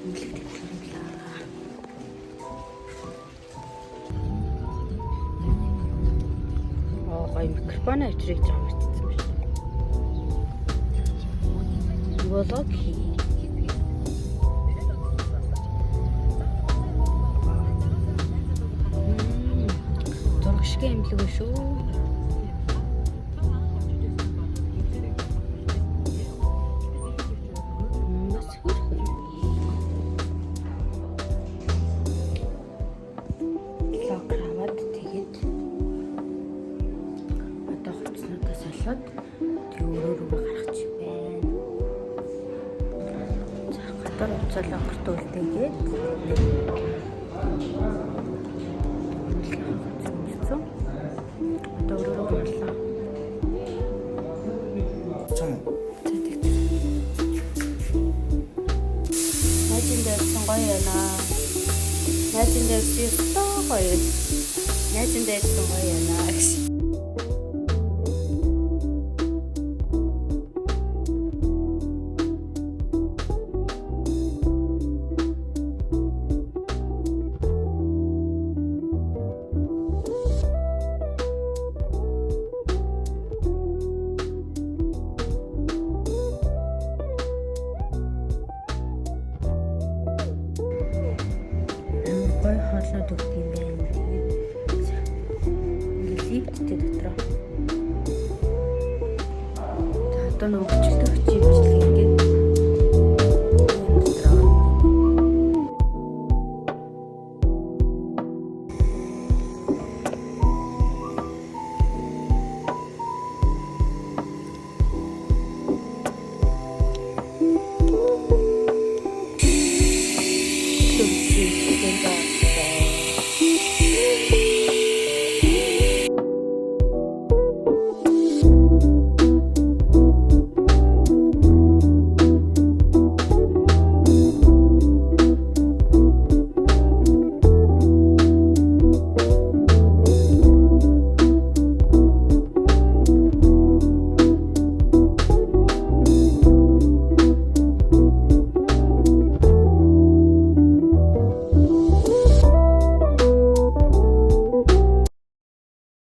Гоё микрофон авчрыг жаа мэдсэн юм шиг. Влог хий. Зургашгүй имлэг шүү. Солонгорт үлдээгээд одоо өөрөө борлоо. Найзын гоё яана. Найзын дэвсэн гоё. Найзын дэвсэн гоё яана. Гой хоолнууд өгд юм байна. Ингээд лифттэй дотроо. За одоо нөгөө хүчтэй хүч юм